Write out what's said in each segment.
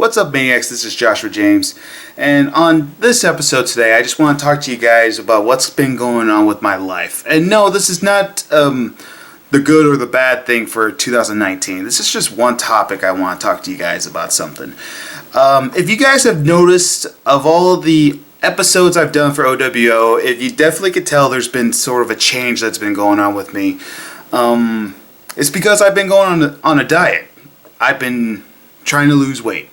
What's up, Maniacs? This is Joshua James, and on this episode today, I just want to talk to you guys about what's been going on with my life. And no, this is not the good or the bad thing for 2019. This is just one topic I want to talk to you guys about something. If you guys have noticed, of all of the episodes I've done for oWo, if you definitely could tell there's been sort of a change that's been going on with me. It's because I've been going on a diet. I've been trying to lose weight.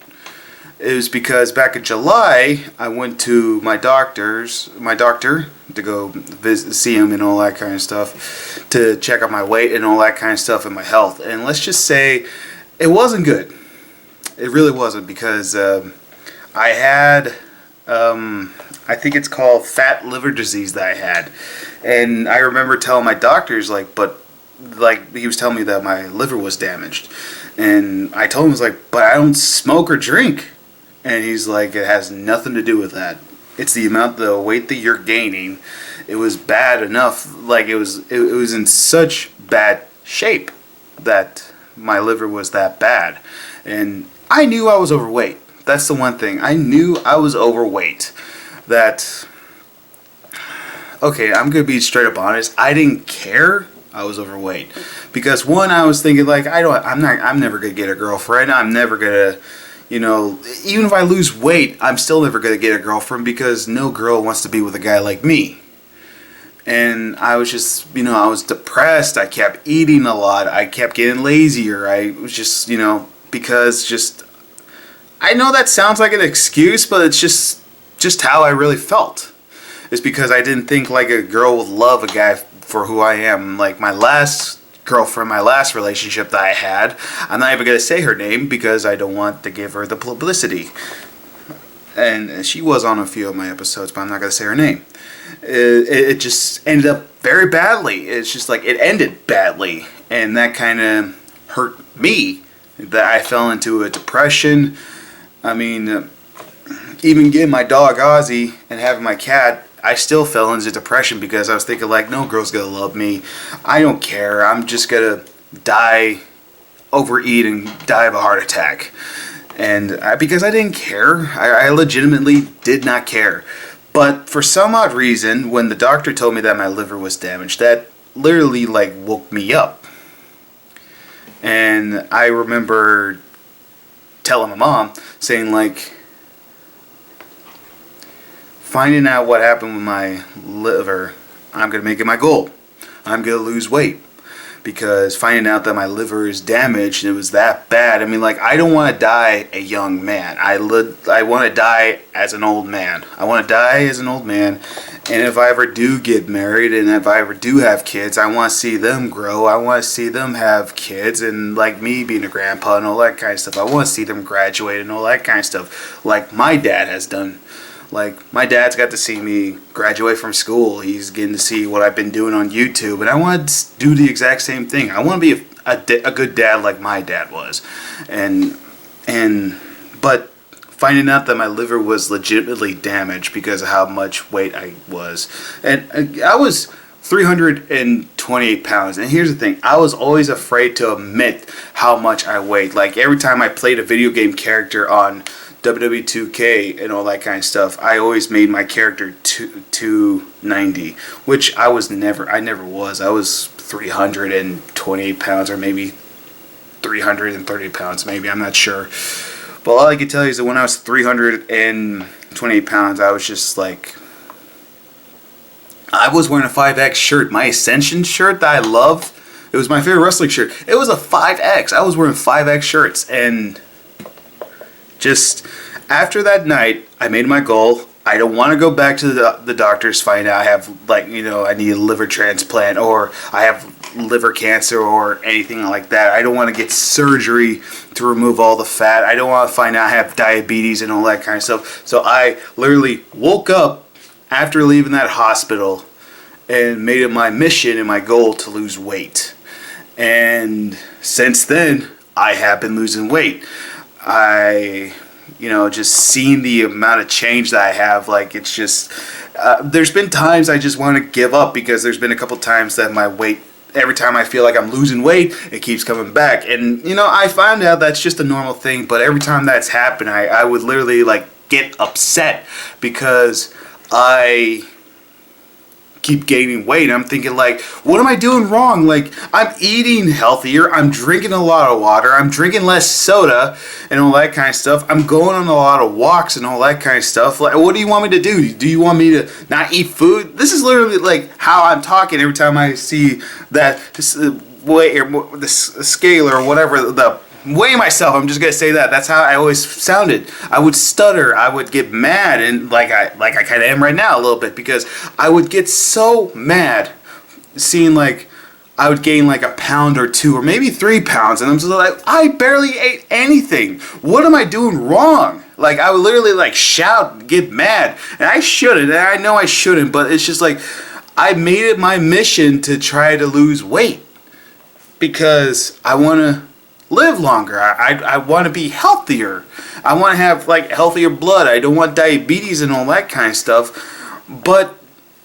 It was because back in July, I went to my doctor, to go see him and all that kind of stuff, to check out my weight and all that kind of stuff and my health. And let's just say, it wasn't good. It really wasn't, because I had, I think it's called fat liver disease that I had. And I remember telling my doctors, he was telling me that my liver was damaged. And I told him, but I don't smoke or drink. And he's like, it has nothing to do with that. It's the weight that you're gaining. It was bad enough, it was in such bad shape that my liver was that bad. And I knew I was overweight. That's the one thing. I knew I was overweight. Okay, I'm going to be straight up honest. I didn't care I was overweight. Because one, I was thinking I'm never going to get a girlfriend. I'm never going to, even if I lose weight, I'm still never going to get a girlfriend, because no girl wants to be with a guy like me. And I was just, I was depressed. I kept eating a lot. I kept getting lazier. I was just, because I know that sounds like an excuse, but it's just how I really felt. It's because I didn't think a girl would love a guy for who I am. My last girlfriend, my last relationship that I had, I'm not even going to say her name because I don't want to give her the publicity. And she was on a few of my episodes, but I'm not going to say her name. It just ended up very badly. It's just it ended badly. And that kind of hurt me, that I fell into a depression. I mean, even getting my dog Ozzy and having my cat, I still fell into depression, because I was thinking no girl's gonna love me. I don't care. I'm just gonna die, overeat, and die of a heart attack. And because I didn't care, I legitimately did not care. But for some odd reason, when the doctor told me that my liver was damaged, that literally woke me up. And I remember telling my mom, saying finding out what happened with my liver, I'm going to make it my goal. I'm going to lose weight. Because finding out that my liver is damaged, and it was that bad, I don't want to die a young man. I want to die as an old man. I want to die as an old man. And if I ever do get married, and if I ever do have kids, I want to see them grow. I want to see them have kids, and me being a grandpa and all that kind of stuff. I want to see them graduate and all that kind of stuff, like my dad has done. My dad's got to see me graduate from school. He's getting to see what I've been doing on YouTube. And I want to do the exact same thing. I want to be a good dad like my dad was. But finding out that my liver was legitimately damaged because of how much weight I was. And I was 328 pounds. And here's the thing. I was always afraid to admit how much I weighed. Every time I played a video game character on WWE 2K and all that kind of stuff, I always made my character 290, which I never was. I was 328 pounds, or maybe 330 pounds, maybe, I'm not sure. But all I can tell you is that when I was 328 pounds, I was just I was wearing a 5X shirt. My Ascension shirt that I love, it was my favorite wrestling shirt. It was a 5X. I was wearing 5X shirts, and just after that night, I made my goal. I don't want to go back to the doctors, find out I have, I need a liver transplant, or I have liver cancer, or anything like that. I don't want to get surgery to remove all the fat. I don't want to find out I have diabetes and all that kind of stuff. So I literally woke up after leaving that hospital and made it my mission and my goal to lose weight. And since then, I have been losing weight. Just seeing the amount of change that I have, it's just, there's been times I just want to give up, because there's been a couple times that my weight every time I feel like I'm losing weight, it keeps coming back. And, you know, I find out that's just a normal thing. But every time that's happened, I would literally, like, get upset because I keep gaining weight. I'm thinking, like, what am I doing wrong? Like, I'm eating healthier, I'm drinking a lot of water, I'm drinking less soda and all that kind of stuff, I'm going on a lot of walks and all that kind of stuff. Like, what do you want me to do? Do you want me to not eat food? This is literally like how I'm talking every time I see that way, or the scale, or whatever, the weigh myself. I'm just gonna say that. That's how I always sounded. I would stutter. I would get mad, and like I kind of am right now a little bit, because I would get so mad seeing like I would gain like a pound or 2 or maybe 3 pounds, and I'm just like, I barely ate anything. What am I doing wrong? Like, I would literally like shout, get mad, and I shouldn't. And I know I shouldn't, but it's just like I made it my mission to try to lose weight because I want to live longer. I want to be healthier. I want to have like healthier blood. I don't want diabetes and all that kind of stuff. But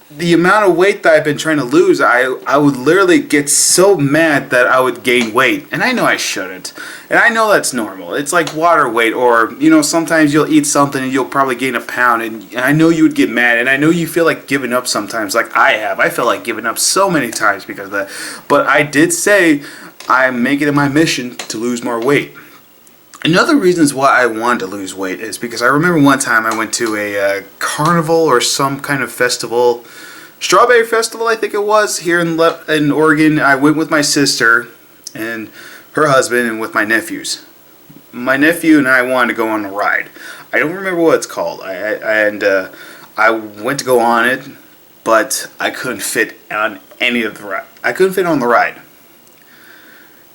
the amount of weight that I've been trying to lose, I would literally get so mad that I would gain weight. And I know I shouldn't. And I know that's normal. It's like water weight, or, you know, sometimes you'll eat something and you'll probably gain a pound. And I know you would get mad. And I know you feel like giving up sometimes, like I have. I felt like giving up so many times because of that. But I did say I'm making it my mission to lose more weight. Another reasons why I wanted to lose weight is because I remember one time I went to a carnival or some kind of festival, strawberry festival I think it was, here in Oregon. I went with my sister and her husband and with my nephews. My nephew and I wanted to go on a ride. I don't remember what it's called. I went to go on it, but I couldn't fit on any of the ride. I couldn't fit on the ride.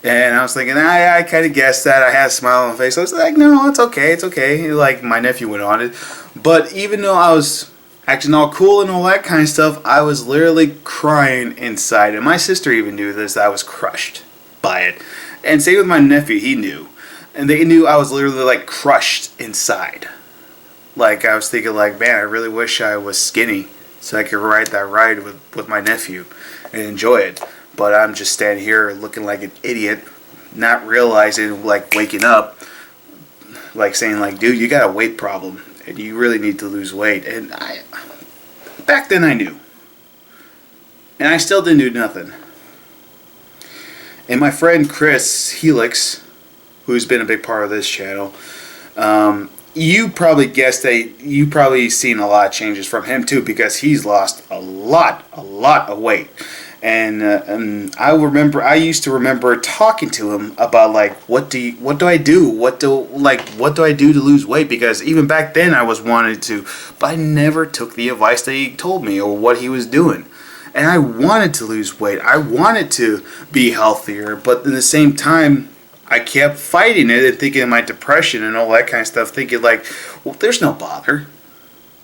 And I was thinking, I kind of guessed that. I had a smile on my face. I was like, no, it's okay, it's okay. Like, my nephew went on it. But even though I was acting all cool and all that kind of stuff, I was literally crying inside. And my sister even knew this. I was crushed by it. And same with my nephew, he knew. And they knew I was literally, like, crushed inside. Like, I was thinking, like, man, I really wish I was skinny so I could ride that ride with my nephew and enjoy it. But I'm just standing here looking like an idiot, not realizing, like, waking up, like, saying, like, dude, you got a weight problem, and you really need to lose weight. And back then I knew. And I still didn't do nothing. And my friend Chris Helix, who's been a big part of this channel, you probably guessed that you probably seen a lot of changes from him too, because he's lost a lot of weight. And I used to remember talking to him about, like, what do I do? What do I do to lose weight? Because even back then I was wanting to, but I never took the advice that he told me or what he was doing. And I wanted to lose weight. I wanted to be healthier, but at the same time, I kept fighting it and thinking of my depression and all that kind of stuff, thinking like, well, there's no bother.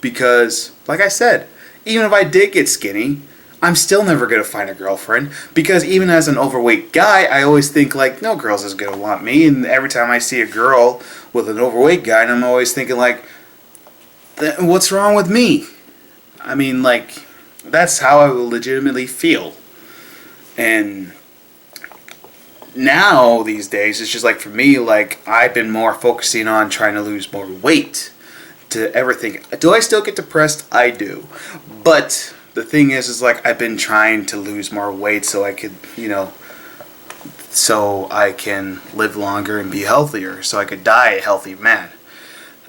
Because, like I said, even if I did get skinny, I'm still never going to find a girlfriend. Because even as an overweight guy, I always think like, no girls is going to want me. And every time I see a girl with an overweight guy, and I'm always thinking like, what's wrong with me? I mean, like, that's how I legitimately feel. And now, these days, it's just like, for me, like, I've been more focusing on trying to lose more weight to everything. Do I still get depressed? I do. But the thing is like, I've been trying to lose more weight so I could, you know, so I can live longer and be healthier, so I could die a healthy man.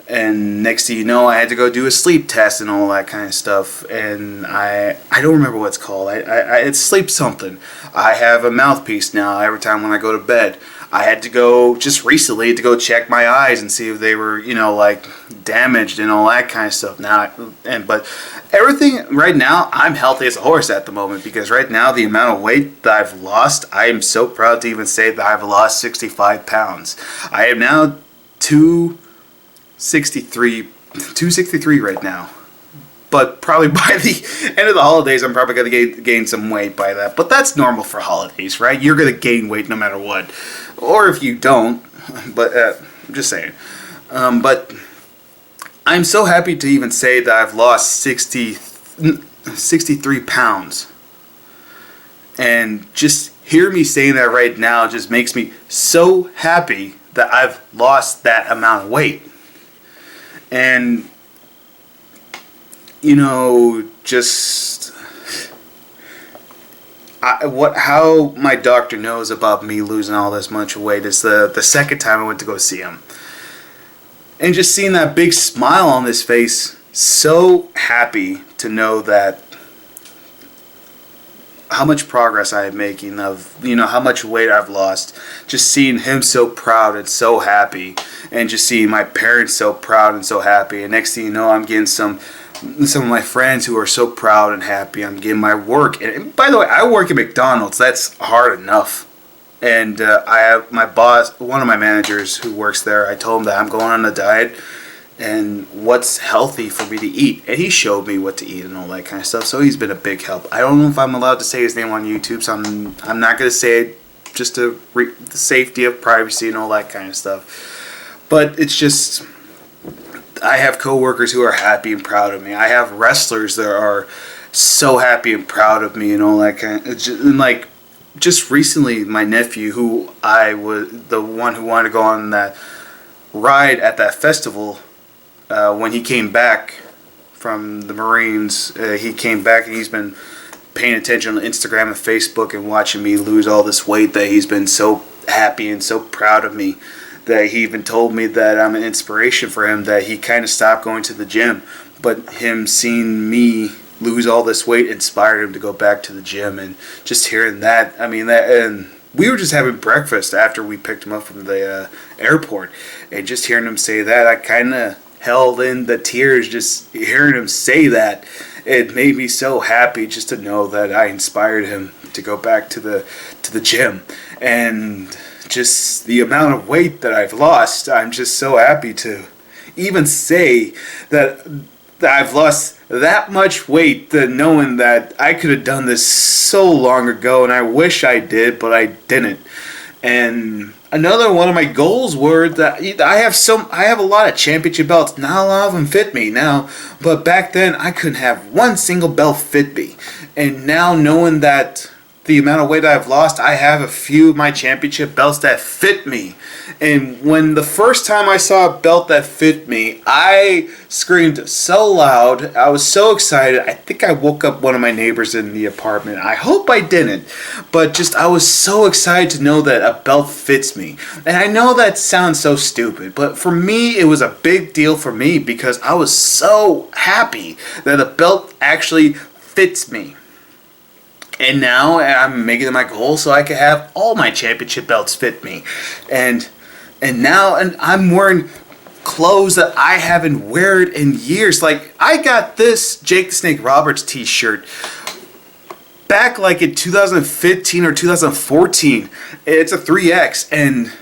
And next thing you know, I had to go do a sleep test and all that kind of stuff. And I don't remember what it's called. It's sleep something. I have a mouthpiece now every time when I go to bed. I had to go just recently to go check my eyes and see if they were, you know, like damaged and all that kind of stuff. But everything right now, I'm healthy as a horse at the moment, because right now the amount of weight that I've lost, I am so proud to even say that I've lost 65 pounds. I am now 263 right now. But probably by the end of the holidays, I'm probably going to gain some weight by that. But that's normal for holidays, right? You're going to gain weight no matter what. Or if you don't. But I'm just saying. But I'm so happy to even say that I've lost 63 pounds. And just hear me saying that right now just makes me so happy that I've lost that amount of weight. And, you know, just how my doctor knows about me losing all this much weight is the second time I went to go see him. And just seeing that big smile on his face, so happy to know that how much progress I am making, of, you know, how much weight I've lost. Just seeing him so proud and so happy, and just seeing my parents so proud and so happy. And next thing you know, I'm getting some of my friends who are so proud and happy. I'm getting my work. And by the way, I work at McDonald's. That's hard enough. And I have my boss, one of my managers who works there, I told him that I'm going on a diet and what's healthy for me to eat. And he showed me what to eat and all that kind of stuff. So he's been a big help. I don't know if I'm allowed to say his name on YouTube, so I'm not going to say it just to the safety of privacy and all that kind of stuff. But it's just, I have coworkers who are happy and proud of me. I have wrestlers that are so happy and proud of me and all that kind of, and like, just recently, my nephew, who I was the one who wanted to go on that ride at that festival, when he came back from the Marines, he came back and he's been paying attention on Instagram and Facebook and watching me lose all this weight, that he's been so happy and so proud of me, that he even told me that I'm an inspiration for him, that he kind of stopped going to the gym, but him seeing me lose all this weight inspired him to go back to the gym. And just hearing that, I mean, that, and we were just having breakfast after we picked him up from the airport, and just hearing him say that, I kind of held in the tears just hearing him say that. It made me so happy just to know that I inspired him to go back to the gym. And just the amount of weight that I've lost, I'm just so happy to even say that I've lost that much weight, that knowing that I could have done this so long ago, and I wish I did, but I didn't. And another one of my goals were that I have a lot of championship belts. Not a lot of them fit me now, but back then I couldn't have one single belt fit me. And now, knowing that the amount of weight I've lost, I have a few of my championship belts that fit me. And when the first time I saw a belt that fit me, I screamed so loud. I was so excited. I think I woke up one of my neighbors in the apartment. I hope I didn't. But just, I was so excited to know that a belt fits me. And I know that sounds so stupid, but for me, it was a big deal for me, because I was so happy that a belt actually fits me. And now I'm making it my goal so I can have all my championship belts fit me. And now I'm wearing clothes that I haven't worn in years. Like, I got this Jake the Snake Roberts t-shirt back like in 2015 or 2014. It's a 3X. And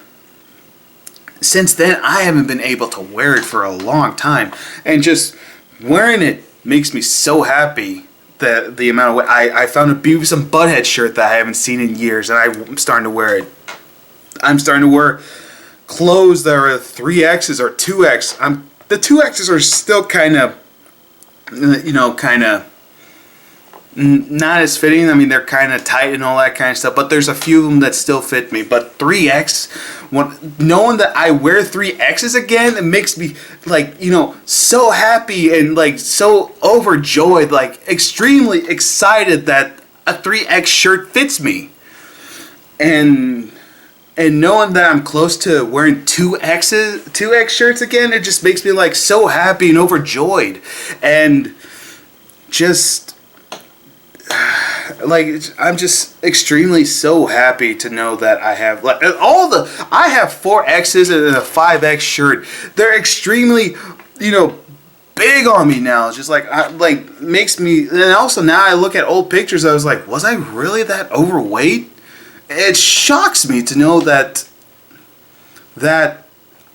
since then, I haven't been able to wear it for a long time. And just wearing it makes me so happy. The amount of weight. I found a Beavis and Butthead shirt that I haven't seen in years, and I'm starting to wear it. I'm starting to wear clothes that are 3Xs or 2X. The 2Xs are still kind of, not as fitting. I mean, they're kind of tight and all that kind of stuff, but there's a few of them that still fit me. But 3X, knowing that I wear 3Xs again, it makes me, like, so happy and, like, so overjoyed, like, extremely excited that a 3X shirt fits me. And knowing that I'm close to wearing 2X shirts again, it just makes me, like, so happy and overjoyed. And just, like, I'm just extremely so happy to know that I have, like, I have 4Xs and a 5X shirt. They're extremely, big on me now. It's just makes me, and also now I look at old pictures, I was like, was I really that overweight? It shocks me to know that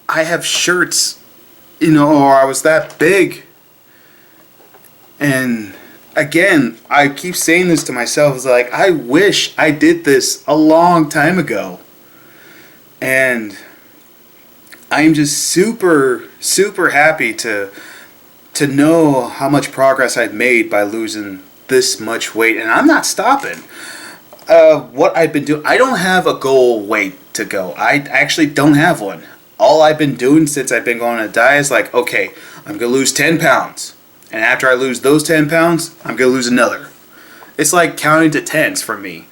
I have shirts, or I was that big. And again, I keep saying this to myself, is like, I wish I did this a long time ago. And I'm just super, super happy to know how much progress I've made by losing this much weight. And I'm not stopping. what I've been doing, I don't have a goal weight to go. I actually don't have one. All I've been doing since I've been going on a diet is like, okay, I'm going to lose 10 pounds. And after I lose those 10 pounds, I'm going to lose another. It's like counting to tens for me.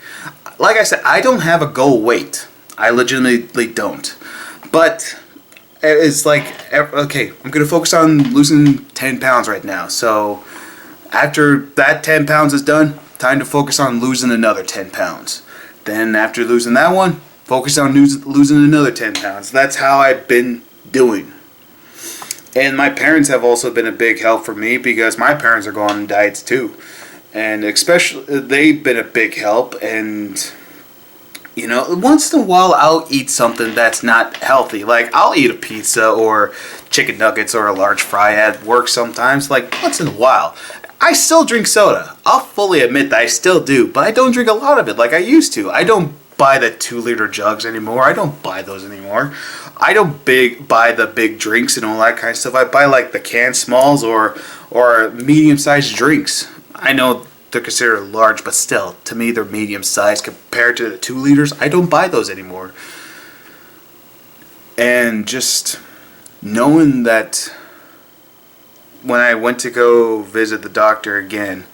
Like I said, I don't have a goal weight. I legitimately don't. But it's like, okay, I'm going to focus on losing 10 pounds right now. So after that 10 pounds is done, time to focus on losing another 10 pounds. Then after losing that one, focus on losing another 10 pounds. That's how I've been doing. And my parents have also been a big help for me because my parents are going on diets too. And especially, they've been a big help. And, you know, once in a while I'll eat something that's not healthy. Like, I'll eat a pizza or chicken nuggets or a large fry at work sometimes. Like, once in a while. I still drink soda. I'll fully admit that I still do. But I don't drink a lot of it like I used to. I don't buy the 2-liter jugs anymore. I don't buy those anymore. I don't buy the big drinks and all that kind of stuff. I buy like the canned smalls or medium-sized drinks. I know they're considered large, but still, to me, they're medium-sized compared to the 2 liters. I don't buy those anymore. And just knowing that when I went to go visit the doctor again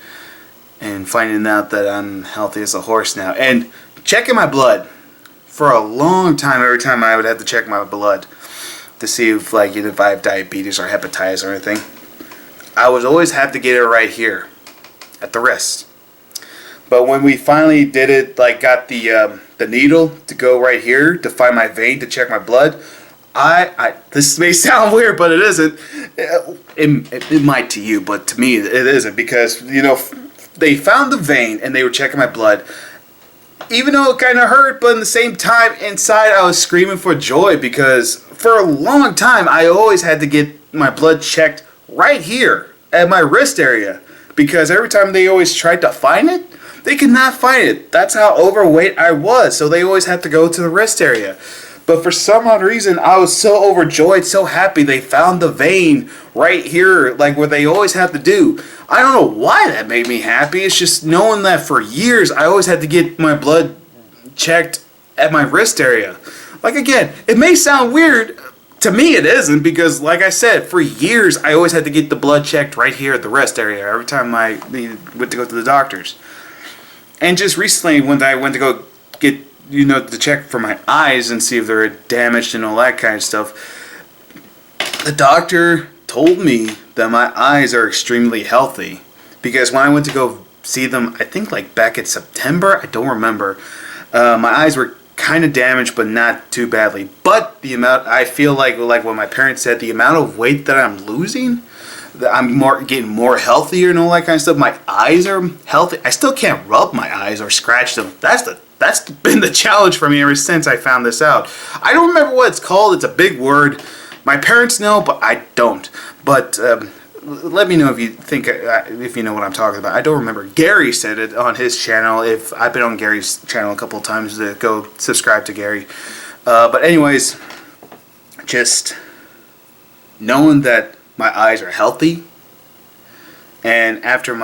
and finding out that I'm healthy as a horse now and checking my blood for a long time, every time I would have to check my blood to see if, like, if I have diabetes or hepatitis or anything, I would always have to get it right here at the wrist. But when we finally did it, like got the needle to go right here to find my vein to check my blood, I this may sound weird, but it isn't. It might to you, but to me it isn't, because, you know, they found the vein and they were checking my blood. Even though it kind of hurt, but in the same time, inside I was screaming for joy, because for a long time I always had to get my blood checked right here at my wrist area, because every time they always tried to find it, they could not find it. That's how overweight I was, so they always had to go to the wrist area. But for some odd reason, I was so overjoyed, so happy they found the vein right here, like where they always have to do. I don't know why that made me happy. It's just knowing that for years I always had to get my blood checked at my wrist area. Like, again, it may sound weird. To me it isn't, because like I said, for years I always had to get the blood checked right here at the wrist area every time I went to go to the doctors. And just recently, when I went to go get, you know, to check for my eyes and see if they're damaged and all that kind of stuff, the doctor told me that my eyes are extremely healthy. Because when I went to go see them, I think like back in September, I don't remember, my eyes were kind of damaged, but not too badly. But the amount, I feel like what my parents said, the amount of weight that I'm losing, that I'm getting more healthier and all that kind of stuff. My eyes are healthy. I still can't rub my eyes or scratch them. That's been the challenge for me ever since I found this out. I don't remember what it's called. It's a big word. My parents know, but I don't. But let me know if you think, if you know what I'm talking about. I don't remember. Gary said it on his channel. If I've been on Gary's channel a couple of times, to go subscribe to Gary. But anyways, just knowing that my eyes are healthy, and after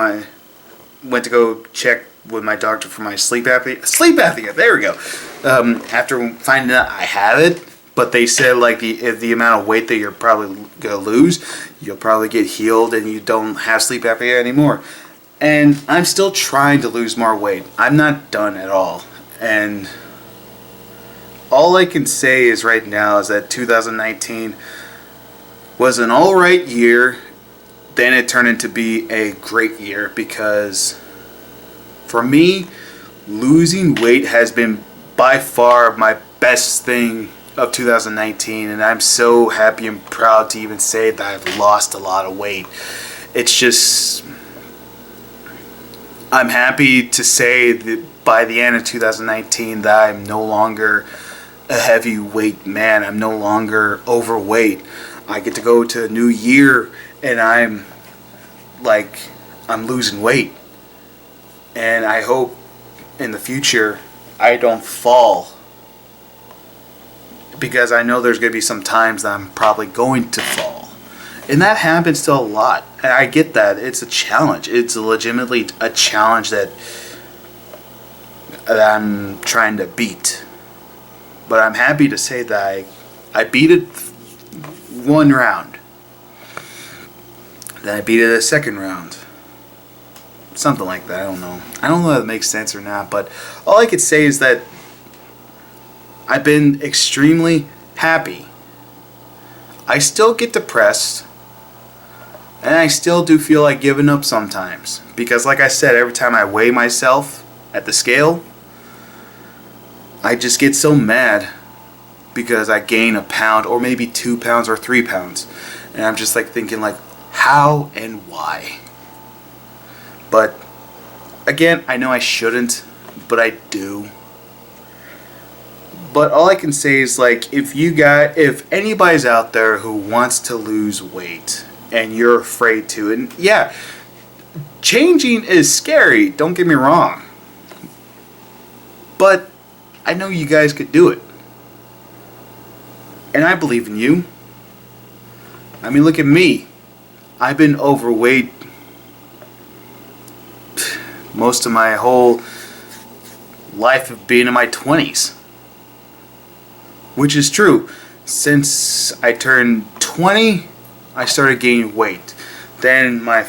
went to go check with my doctor for my sleep apnea, there we go. After finding out I have it, but they said like the amount of weight that you're probably gonna lose, you'll probably get healed and you don't have sleep apnea anymore. And I'm still trying to lose more weight. I'm not done at all. And all I can say is right now is that 2019 was an alright year. Then it turned into be a great year, because for me, losing weight has been by far my best thing of 2019, and I'm so happy and proud to even say that I've lost a lot of weight. It's just, I'm happy to say that by the end of 2019 that I'm no longer a heavyweight man. I'm no longer overweight. I get to go to a new year and I'm losing weight. And I hope in the future I don't fall, because I know there's going to be some times that I'm probably going to fall. And that happens to a lot. And I get that. It's a challenge. It's legitimately a challenge that that I'm trying to beat. But I'm happy to say that I beat it one round. Then I beat it a second round. Something like that, I don't know. I don't know if that makes sense or not, but all I could say is that I've been extremely happy. I still get depressed, and I still do feel like giving up sometimes. Because like I said, every time I weigh myself at the scale, I just get so mad because I gain a pound or maybe 2 pounds or 3 pounds. And I'm just like thinking like, how and why? But again, I know I shouldn't, but I do. But all I can say is like, if anybody's out there who wants to lose weight and you're afraid to, and yeah, changing is scary, don't get me wrong. But I know you guys could do it. And I believe in you. I mean, look at me. I've been overweight most of my whole life of being in my 20s. Which is true. Since I turned 20, I started gaining weight. Then my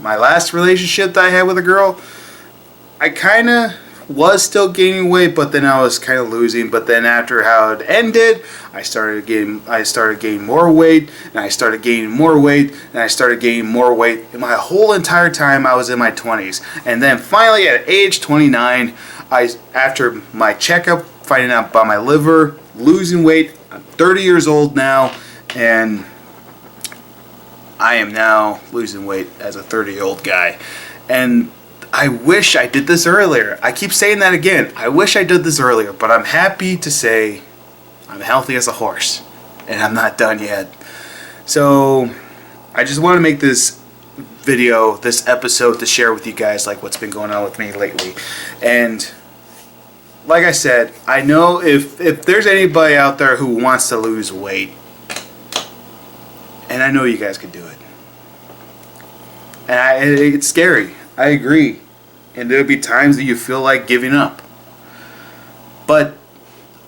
last relationship that I had with a girl, I kind of was still gaining weight, but then I was kind of losing. But then after how it ended, I started gaining more weight, and I started gaining more weight, and I started gaining more weight. And my whole entire time I was in my 20s. And then finally at age 29, after my checkup, finding out about my liver, losing weight, I'm 30 years old now, and I am now losing weight as a 30-year-old guy. And I wish I did this earlier. I keep saying that again. I wish I did this earlier, but I'm happy to say I'm healthy as a horse, and I'm not done yet. So I just want to make this video, this episode, to share with you guys like what's been going on with me lately. And like I said, I know if there's anybody out there who wants to lose weight, and I know you guys could do it. And it's scary. I agree. And there'll be times that you feel like giving up. But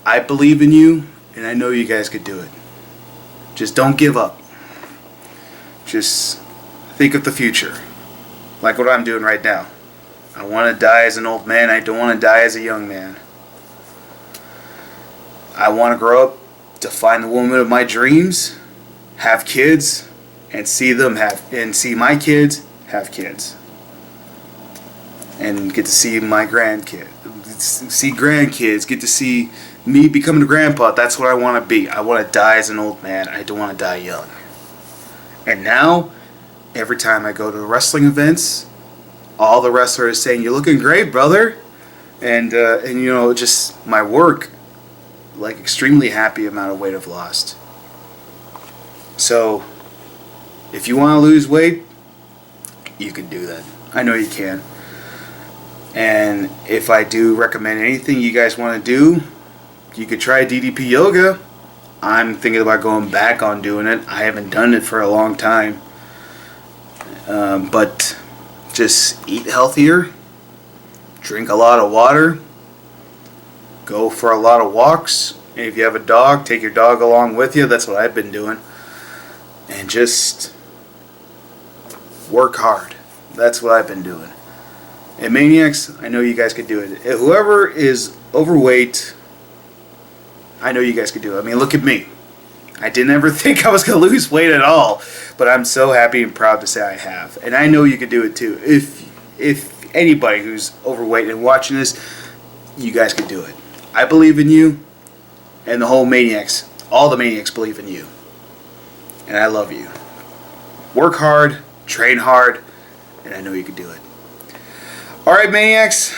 I believe in you, and I know you guys could do it. Just don't give up. Just think of the future. Like what I'm doing right now. I want to die as an old man. I don't want to die as a young man. I want to grow up to find the woman of my dreams, have kids, and see my kids have kids. And get to see my grandkids, get to see me becoming a grandpa. That's what I want to be. I want to die as an old man. I don't want to die young. And now, every time I go to wrestling events, all the wrestlers are saying, "You're looking great, brother." And you know, just my work, like extremely happy amount of weight I've lost. So, if you want to lose weight, you can do that. I know you can. And if I do recommend anything you guys want to do, you could try DDP yoga. I'm thinking about going back on doing it. I haven't done it for a long time. But just eat healthier, drink a lot of water, go for a lot of walks. And if you have a dog, take your dog along with you. That's what I've been doing. And just work hard. That's what I've been doing. And Maniacs, I know you guys could do it. Whoever is overweight, I know you guys could do it. I mean, look at me. I didn't ever think I was going to lose weight at all. But I'm so happy and proud to say I have. And I know you could do it too. If anybody who's overweight and watching this, you guys could do it. I believe in you. And the whole Maniacs, all the Maniacs believe in you. And I love you. Work hard, train hard, and I know you can do it. Alright, Maniacs,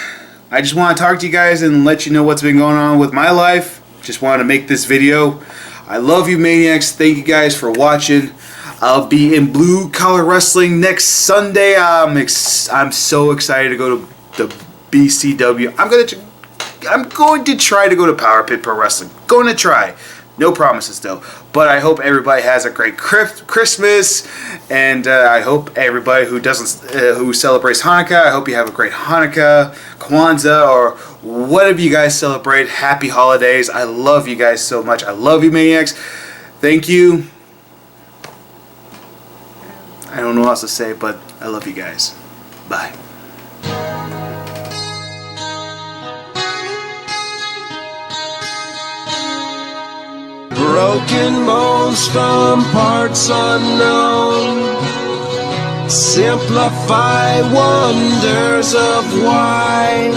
I just want to talk to you guys and let you know what's been going on with my life. Just wanted to make this video. I love you, Maniacs. Thank you guys for watching. I'll be in Blue Collar Wrestling next Sunday. I'm so excited to go to the BCW. I'm going to try to go to Power Pit Pro Wrestling. Going to try. No promises though. But I hope everybody has a great Christmas, and I hope everybody who celebrates Hanukkah, I hope you have a great Hanukkah, Kwanzaa or whatever you guys celebrate. Happy holidays. I love you guys so much. I love you, Maniacs. Thank you. I don't know what else to say, but I love you guys. Bye. Broken bones from parts unknown, simplify wonders of why.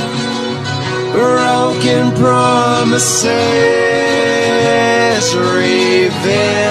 Broken promises, revenge.